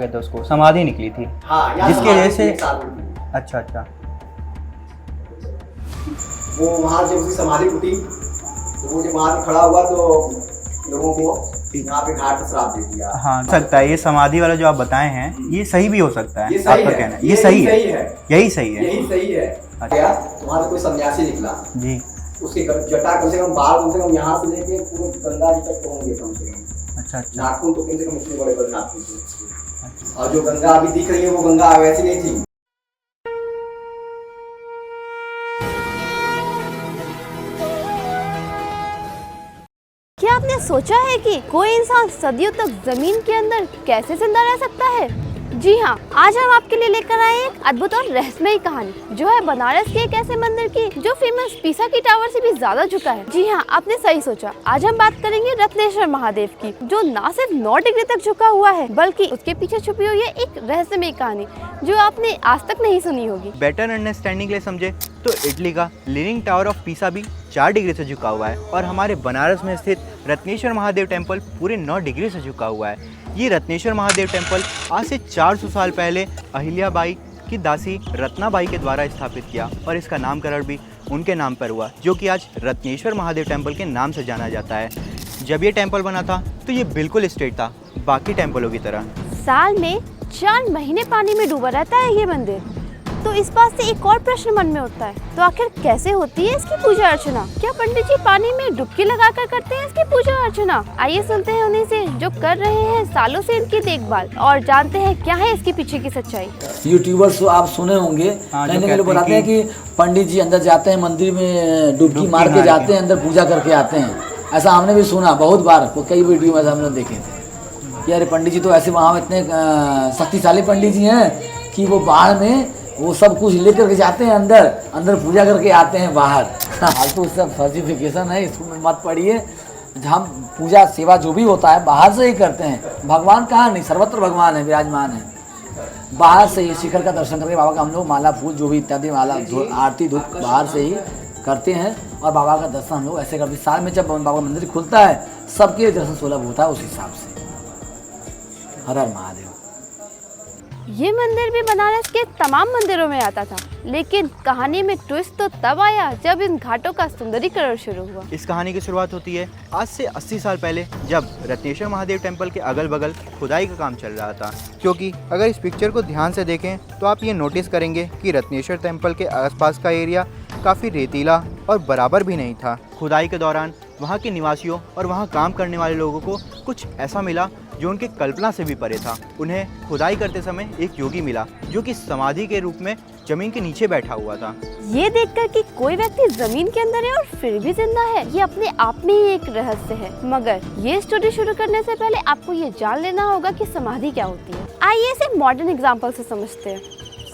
कहते हैं उसको, समाधि निकली थी। हाँ, यहाँ जिसकी वजह से समाधि अच्छा अच्छा वो वहाँ जब उसकी समाधि टूटी तो वो जब वहाँ पे खड़ा हुआ तो लोगों को यहाँ पे घाट पे श्राप दे दिया। हाँ, सकता है ये समाधि वाला जो आप बताए हैं ये सही भी हो सकता है। ये सही आपका है, कहना है ये सही है, यही सही है। यही सही है। अच्छा। तुम्हारा कोई सन्यासी निकला जी। उसके जटा कम से कम बाल कम से कम यहाँ से लेके पूरे गंगा जी तक होंगे कम से कम। अच्छा अच्छा नाखून तो कम से कम इतने बड़े बड़े नाखून थे। और जो गंगा अभी दिख रही है वो गंगा वैसी नहीं थी। क्या आपने सोचा है कि कोई इंसान सदियों तक जमीन के अंदर कैसे जिंदा रह सकता है? जी हाँ, आज हम आपके लिए लेकर आए एक अद्भुत और रहस्यमयी कहानी जो है बनारस के एक ऐसे मंदिर की जो फेमस पीसा की टावर से भी ज्यादा झुका है। जी हाँ, आपने सही सोचा। आज हम बात करेंगे रत्नेश्वर महादेव की, जो ना सिर्फ 9 डिग्री तक झुका हुआ है बल्कि उसके पीछे छुपी हुई है एक रहस्यमयी कहानी जो आपने आज तक नहीं सुनी होगी। बेटर अंडरस्टैंडिंग के लिए समझे तो इटली का लीनिंग टावर ऑफ पीसा भी 4 डिग्री से झुका हुआ है और हमारे बनारस में स्थित रत्नेश्वर महादेव टेम्पल पूरे 9 डिग्री से झुका हुआ है। ये रत्नेश्वर महादेव टेम्पल आज से 400 साल पहले अहिल्याबाई की दासी रत्नाबाई के द्वारा स्थापित किया और इसका नामकरण भी उनके नाम पर हुआ, जो कि आज रत्नेश्वर महादेव टेम्पल के नाम से जाना जाता है। जब ये टेम्पल बना था तो ये बिल्कुल स्ट्रेट था, बाकी टेम्पलों की तरह। साल में 4 महीने पानी में डूबा रहता है ये मंदिर। तो इस बात से एक और प्रश्न मन में उठता है, तो आखिर कैसे होती है इसकी पूजा अर्चना? क्या पंडित जी पानी में डुबकी लगाकर करते हैं इसकी पूजा अर्चना? आइए सुनते हैं उन्हीं से जो कर रहे हैं सालों से इनकी देखभाल और जानते हैं क्या है इसके पीछे की सच्चाई। यूट्यूबर्स तो आप सुने होंगे, नए लोग बताते हैं कि पंडित जी अंदर जाते हैं मंदिर में डुबकी मार के जाते हैं, अंदर पूजा करके आते हैं। ऐसा हमने भी सुना बहुत बार, कई वीडियो में हमने देखे थे कि अरे पंडित जी तो ऐसे वहाँ इतने शक्तिशाली पंडित जी हैं कि वो बाहर में वो सब कुछ लेकर के जाते हैं, अंदर पूजा करके आते हैं बाहर। फालतू सब फर्जिफिकेशन है, इसमें मत पढ़िए। हम पूजा सेवा जो भी होता है बाहर से ही करते हैं। भगवान कहाँ नहीं, सर्वत्र भगवान है, विराजमान है। बाहर से ही शिखर का दर्शन करके बाबा का हम लोग माला फूल जो भी इत्यादि माला आरती धूप बाहर से ही करते हैं और बाबा का दर्शन हम लोग ऐसे करते हैं। साल में जब बाबा का मंदिर खुलता है सबके दर्शन सुलभ होता है उस हिसाब से। हर हर महादेव। ये मंदिर भी बनारस के तमाम मंदिरों में आता था, लेकिन कहानी में ट्विस्ट तो तब आया जब इन घाटों का सुंदरीकरण शुरू हुआ। इस कहानी की शुरुआत होती है आज से 80 साल पहले, जब रत्नेश्वर महादेव टेम्पल के अगल बगल खुदाई का काम चल रहा था। क्योंकि अगर इस पिक्चर को ध्यान से देखें तो आप ये नोटिस करेंगे कि रत्नेश्वर टेम्पल के आसपास का एरिया काफ़ी रेतीला और बराबर भी नहीं था। खुदाई के दौरान वहाँ के निवासियों और वहाँ काम करने वाले लोगों को कुछ ऐसा मिला जो उनकी कल्पना से भी परे था। उन्हें खुदाई करते समय एक योगी मिला जो कि समाधि के रूप में जमीन के नीचे बैठा हुआ था। ये देखकर कि कोई व्यक्ति जमीन के अंदर है और फिर भी जिंदा है, ये अपने आप में ही एक रहस्य है। मगर ये स्टोरी शुरू करने से पहले आपको ये जान लेना होगा कि समाधि क्या होती है। आइए इसे मॉडर्न एग्जाम्पल से समझते हैं।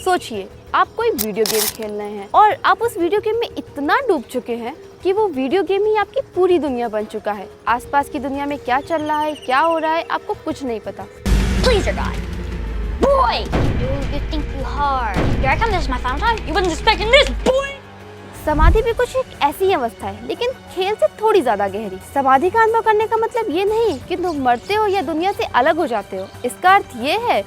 सोचिए आप कोई वीडियो गेम खेल रहे हैं और आप उस वीडियो गेम में इतना डूब चुके हैं कि वो वीडियो गेम ही आपकी पूरी दुनिया बन चुका है। आसपास की दुनिया में क्या चल रहा है, क्या हो रहा है, आपको कुछ नहीं पता। Please, your God. Boy! You think you hard. Here I come, this is my final time. You wasn't expecting this, boy! समाधि भी कुछ एक ऐसी अवस्था है, लेकिन खेल से थोड़ी ज्यादा गहरी। समाधि का अनुभव करने का मतलब ये नहीं कि तुम मरते हो या दुनिया से अलग हो जाते हो। इसका अर्थ ये है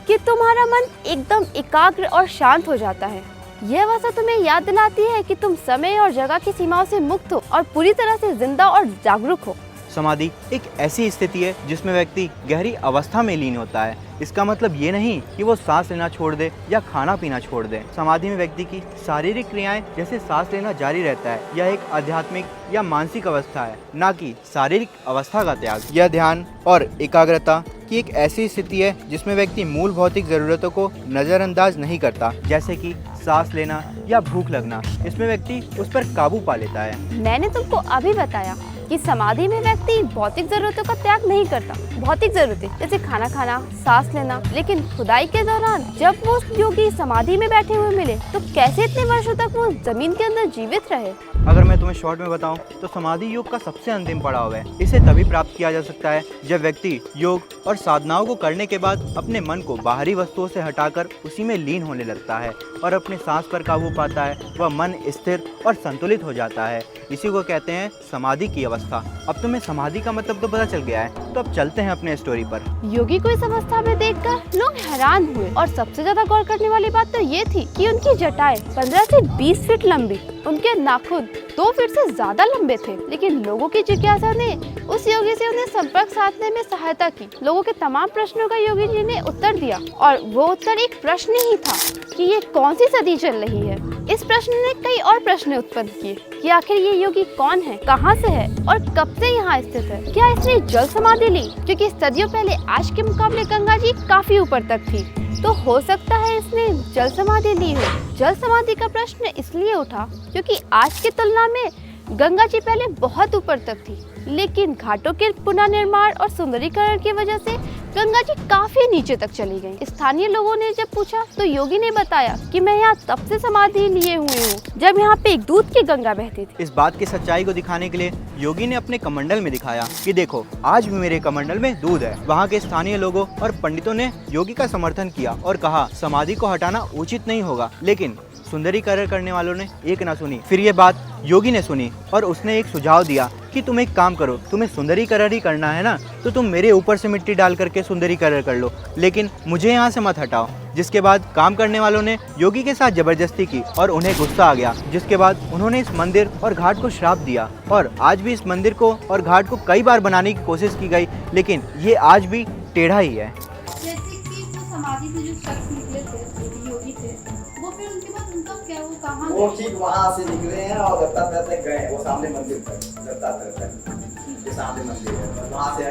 कि तुम्हारा मन एकदम एकाग्र और शांत हो जाता है। यह अवस्था तुम्हें याद दिलाती है कि तुम समय और जगह की सीमाओं से मुक्त हो और पूरी तरह से जिंदा और जागरूक हो। समाधि एक ऐसी स्थिति है जिसमें व्यक्ति गहरी अवस्था में लीन होता है। इसका मतलब ये नहीं कि वो सांस लेना छोड़ दे या खाना पीना छोड़ दे। समाधि में व्यक्ति की शारीरिक क्रियाएं जैसे सांस लेना जारी रहता है। यह एक आध्यात्मिक या मानसिक अवस्था है, ना कि शारीरिक अवस्था का त्याग। यह ध्यान और एकाग्रता की एक ऐसी स्थिति है जिसमें व्यक्ति मूल भौतिक जरूरतों को नज़रअंदाज नहीं करता, जैसे कि सांस लेना या भूख लगना। इसमें व्यक्ति उस पर काबू पा लेता है। मैंने तुमको अभी बताया कि समाधि में व्यक्ति भौतिक जरूरतों का त्याग नहीं करता। भौतिक जरूरतें जैसे खाना खाना, सांस लेना। लेकिन खुदाई के दौरान जब वो योगी समाधि में बैठे हुए मिले तो कैसे इतने वर्षों तक वो जमीन के अंदर जीवित रहे? अगर मैं तुम्हें शॉर्ट में बताऊं तो समाधि योग का सबसे अंतिम पड़ाव है। इसे तभी प्राप्त किया जा सकता है जब व्यक्ति योग और साधनाओं को करने के बाद अपने मन को बाहरी वस्तुओं से हटाकर उसी में लीन होने लगता है और अपने सांस पर काबू पाता है। वह मन स्थिर और संतुलित हो जाता है। इसी को कहते हैं समाधि की अवस्था। अब तुम्हें समाधि का मतलब तो पता चल गया है, तो अब चलते हैं अपने स्टोरी पर। योगी को इस अवस्था में देखकर लोग हैरान हुए। और सबसे ज्यादा गौर करने वाली बात तो ये थी कि उनकी जटाएं 15 से 20 फीट लंबी, उनके नाखून 2 फीट से ज्यादा लंबे थे। लेकिन लोगों की जिज्ञासा ने उस योगी से उन्हें संपर्क साधने में सहायता की। लोगों के तमाम प्रश्नों का योगी जी ने उत्तर दिया, और वो उत्तर एक प्रश्न ही था कि ये कौन सी सदी चल रही है। इस प्रश्न ने कई और प्रश्न उत्पन्न किए कि आखिर ये योगी कौन है, कहाँ से है और कब से यहाँ स्थित है। क्या इसने जल समाधि ली, क्योंकि सदियों पहले आज के मुकाबले गंगा जी काफी ऊपर तक थी, तो हो सकता है इसने जल समाधि ली हो। जल समाधि का प्रश्न इसलिए उठा क्योंकि आज की तुलना में गंगा जी पहले बहुत ऊपर तक थी, लेकिन घाटों के पुनर्निर्माण और सुंदरीकरण की वजह से गंगा जी काफी नीचे तक चली गई। स्थानीय लोगों ने जब पूछा तो योगी ने बताया कि मैं यहाँ तब से समाधि लिए हुए हूँ जब यहाँ पे एक दूध की गंगा बहती थी। इस बात की सच्चाई को दिखाने के लिए योगी ने अपने कमंडल में दिखाया कि देखो, आज भी मेरे कमंडल में दूध है। वहाँ के स्थानीय लोगों और पंडितों ने योगी का समर्थन किया और कहा समाधि को हटाना उचित नहीं होगा, लेकिन सुंदरीकरण करने वालों ने एक ना सुनी। फिर ये बात योगी ने सुनी और उसने एक सुझाव दिया कि तुम एक काम करो, तुम्हें सुंदरीकरण ही करना है ना, तो तुम मेरे ऊपर से मिट्टी डाल करके सुंदरीकरण कर लो, लेकिन मुझे यहाँ से मत हटाओ। जिसके बाद काम करने वालों ने योगी के साथ जबरदस्ती की और उन्हें गुस्सा आ गया, जिसके बाद उन्होंने इस मंदिर और घाट को श्राप दिया। और आज भी इस मंदिर को और घाट को कई बार बनाने की कोशिश की गई, लेकिन ये आज भी टेढ़ा ही है। जैसे कि वो समाधि से जो शख्स निकले थे, जो भी योगी थे, वो फिर उनके बाद उनका क्या, वो कहाँ वो गए? ठीक वहाँ से निकले हैं और दत्तात्रेय तक गए, वो सामने मंदिर तक, दत्तात्रेय तक, ये सामने मंदिर है, वहाँ से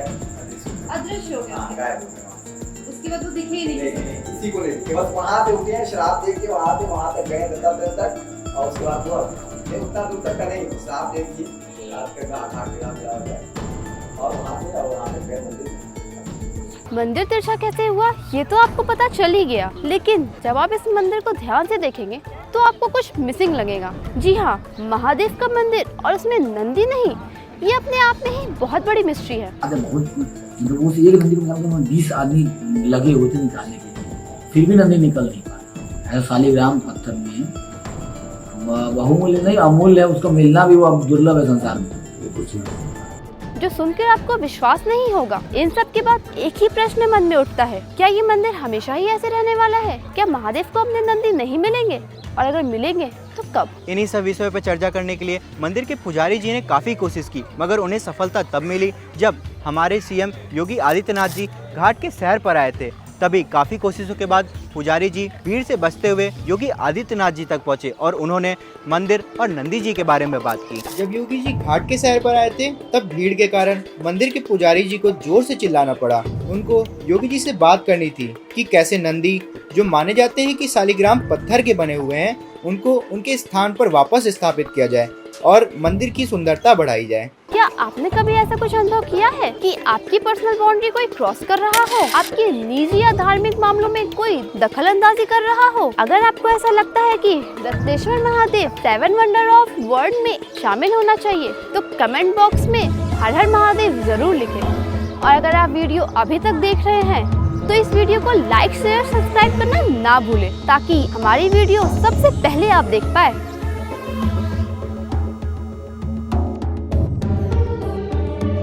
अदृश्य हो गया। हाँ, गायब हो गए वहाँ से। उसके बाद वो दिखे ही नहीं। नहीं, किसी को नहीं दिखे, बस वहाँ पे उठे हैं, श्राप दे के वहाँ तक गए दत्तात्रेय तक, और उसके बाद वो उतना दूर तक का नहीं, श्राप दे दी, रात के घाट चला गया और वहाँ से गए मंदिर। मंदिर तिरछा कैसे हुआ ये तो आपको पता चल ही गया, लेकिन जब आप इस मंदिर को ध्यान से देखेंगे तो आपको कुछ मिसिंग लगेगा। जी हाँ, महादेव का मंदिर और उसमें नंदी नहीं, ये अपने आप में ही बहुत बड़ी मिस्ट्री है। वो से एक नंदी को 20 आदमी लगे हुए थे निकालने के लिए, फिर भी नंदी निकल नहीं पाता। ऐसा शालिग्राम पत्थर में बहुमूल्य नहीं, अमूल्य है, उसका मिलना भी वो दुर्लभ है संसार में। जो सुनकर आपको विश्वास नहीं होगा। इन सब के बाद एक ही प्रश्न मन में उठता है, क्या ये मंदिर हमेशा ही ऐसे रहने वाला है? क्या महादेव को अपने नंदी नहीं मिलेंगे, और अगर मिलेंगे तो कब? इन्हीं सब विषयों पर चर्चा करने के लिए मंदिर के पुजारी जी ने काफी कोशिश की, मगर उन्हें सफलता तब मिली जब हमारे सीएम योगी आदित्यनाथ जी घाट के सैर पर आए थे। तभी काफी कोशिशों के बाद पुजारी जी भीड़ से बचते हुए योगी आदित्यनाथ जी तक पहुंचे और उन्होंने मंदिर और नंदी जी के बारे में बात की। जब योगी जी घाट के सैर पर आए थे तब भीड़ के कारण मंदिर के पुजारी जी को जोर से चिल्लाना पड़ा। उनको योगी जी से बात करनी थी कि कैसे नंदी, जो माने जाते हैं कि शालिग्राम पत्थर के बने हुए हैं, उनको उनके स्थान पर वापस स्थापित किया जाए और मंदिर की सुंदरता बढ़ाई जाए। क्या आपने कभी ऐसा कुछ अनुभव किया है कि आपकी पर्सनल बाउंड्री कोई क्रॉस कर रहा हो, आपके निजी या धार्मिक मामलों में कोई दखल अंदाजी कर रहा हो? अगर आपको ऐसा लगता है कि Datteswar Mahadev 7 wonder of world में शामिल होना चाहिए तो कमेंट बॉक्स में हर हर महादेव जरूर लिखें। और अगर आप वीडियो अभी तक देख रहे हैं तो इस वीडियो को लाइक, शेयर, सब्सक्राइब करना ना भूलें, ताकि हमारी वीडियो सबसे पहले आप देख पाए।